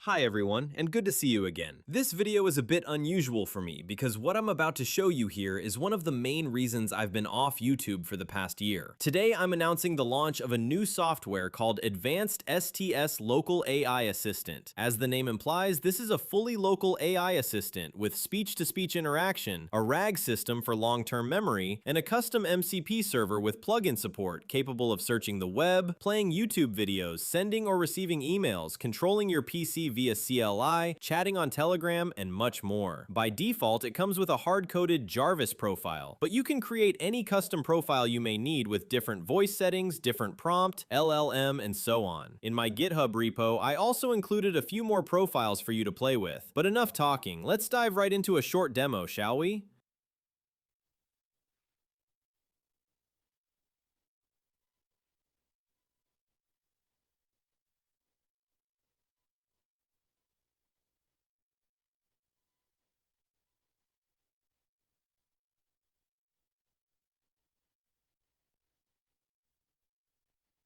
Hi everyone, and good to see you again. This video is a bit unusual for me because what I'm about to show you here is one of the main reasons I've been off YouTube for the past year. Today I'm announcing the launch of a new software called Advanced STS Local AI Assistant. As the name implies, this is a fully local AI assistant with speech-to-speech interaction, a RAG system for long-term memory, and a custom MCP server with plugin support capable of searching the web, playing YouTube videos, sending or receiving emails, controlling your PC via CLI, chatting on Telegram, and much more. By default, it comes with a hard-coded Jarvis profile, but you can create any custom profile you may need with different voice settings, different prompt, LLM, and so on. In my GitHub repo, I also included a few more profiles for you to play with. But enough talking, let's dive right into a short demo, shall we?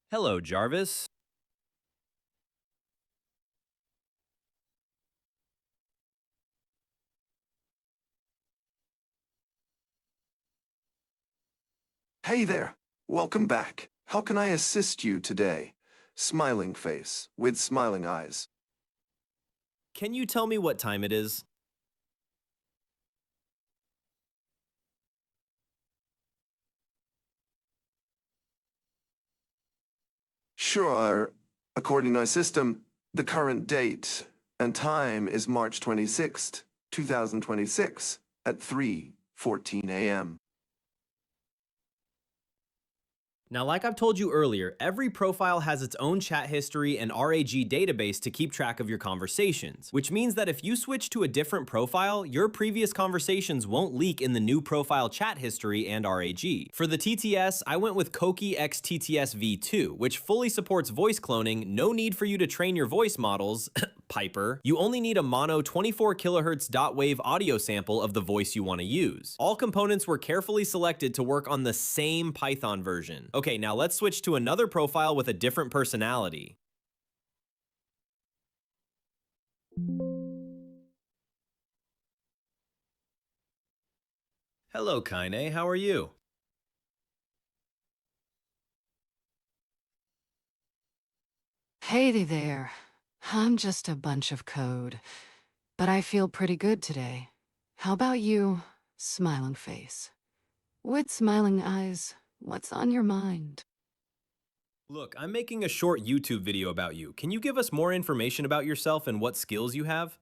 Hello, Jarvis. Hey there, welcome back. How can I assist you today? Smiling face with smiling eyes. Can you tell me what time it is? Sure, according to my system, the current date and time is March 26th, 2026 at 3:14 a.m. Now, like I've told you earlier, every profile has its own chat history and RAG database to keep track of your conversations, which means that if you switch to a different profile, your previous conversations won't leak in the new profile chat history and RAG. For the TTS, I went with Coqui XTTS-V2, which fully supports voice cloning, no need for you to train your voice models, Piper. You only need a mono 24 kHz dot wave audio sample of the voice you want to use. All components were carefully selected to work on the same Python version. Okay, now let's switch to another profile with a different personality. Hello, Kaine, how are you? Hey there. I'm just a bunch of code, but I feel pretty good today. How about you, smiling face? With smiling eyes, what's on your mind? Look, I'm making a short YouTube video about you. Can you give us more information about yourself and what skills you have?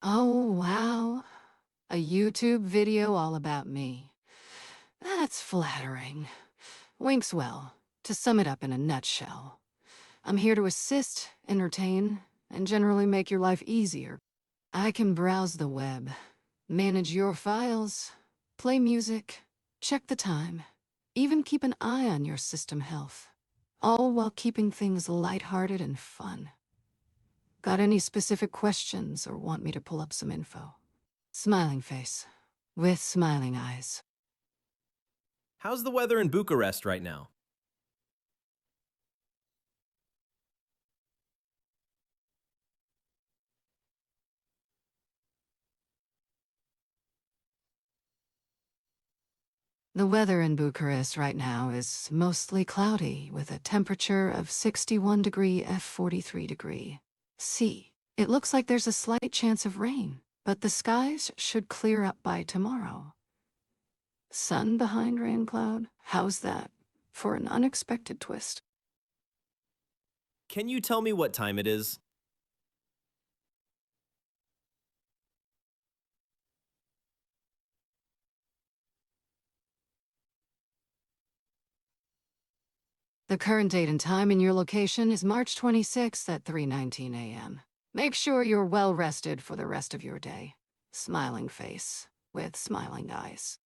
Oh, wow. A YouTube video all about me. That's flattering. Winks well. To sum it up in a nutshell, I'm here to assist, entertain, and generally make your life easier. I can browse the web, manage your files, play music, check the time, even keep an eye on your system health, all while keeping things lighthearted and fun. Got any specific questions or want me to pull up some info? Smiling face, with smiling eyes. How's the weather in Bucharest right now? The weather in Bucharest right now is mostly cloudy with a temperature of 61 degree F 43 degree C. It looks like there's a slight chance of rain, but the skies should clear up by tomorrow. Sun behind rain cloud? How's that for an unexpected twist? Can you tell me what time it is? The current date and time in your location is March 26th at 3:19 a.m. Make sure you're well rested for the rest of your day. Smiling face with smiling eyes.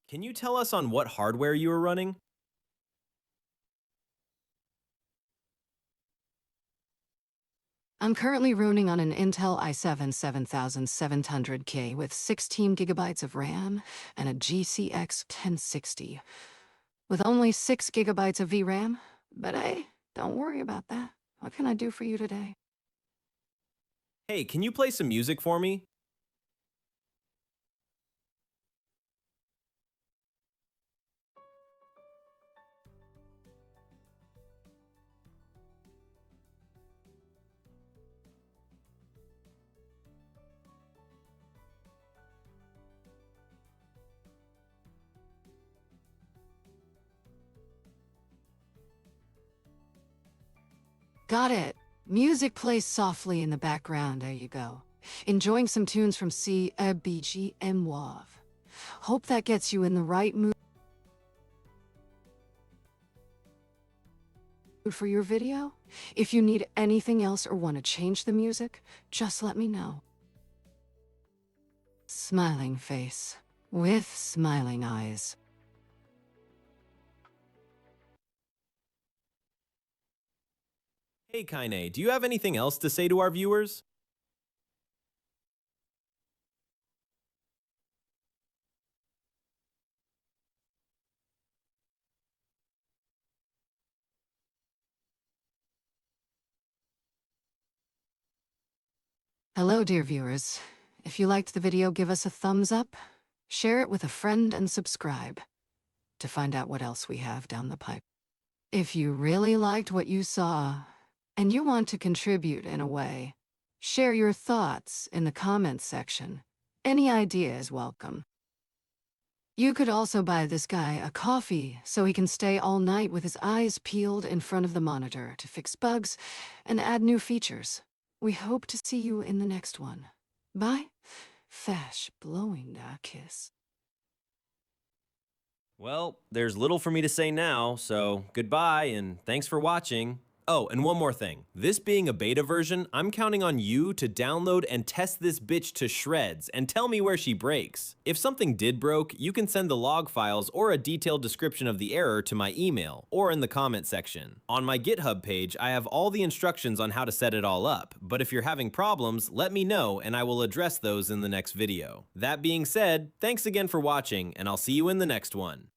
Can you tell us on what hardware you are running? I'm currently running on an Intel i7 7700K with 16 gigabytes of RAM and a GCX 1060. with only 6 gigabytes of VRAM. But hey, don't worry about that. What can I do for you today? Hey, can you play some music for me? Got it. Music plays softly in the background. There you go. Enjoying some tunes from CBGM-WAV. Hope that gets you in the right mood for your video. If you need anything else or want to change the music, just let me know. Smiling face with smiling eyes. Hey, Kaine, do you have anything else to say to our viewers? Hello, dear viewers. If you liked the video, give us a thumbs up, share it with a friend, and subscribe to find out what else we have down the pipe. If you really liked what you saw and you want to contribute in a way, share your thoughts in the comments section. Any idea is welcome. You could also buy this guy a coffee so he can stay all night with his eyes peeled in front of the monitor to fix bugs and add new features. We hope to see you in the next one. Bye. Fesh blowing da kiss. Well, there's little for me to say now, so goodbye and thanks for watching. Oh, and one more thing. This being a beta version, I'm counting on you to download and test this bitch to shreds and tell me where she breaks. If something did broke, you can send the log files or a detailed description of the error to my email or in the comment section. On my GitHub page, I have all the instructions on how to set it all up, but if you're having problems, let me know and I will address those in the next video. That being said, thanks again for watching and I'll see you in the next one.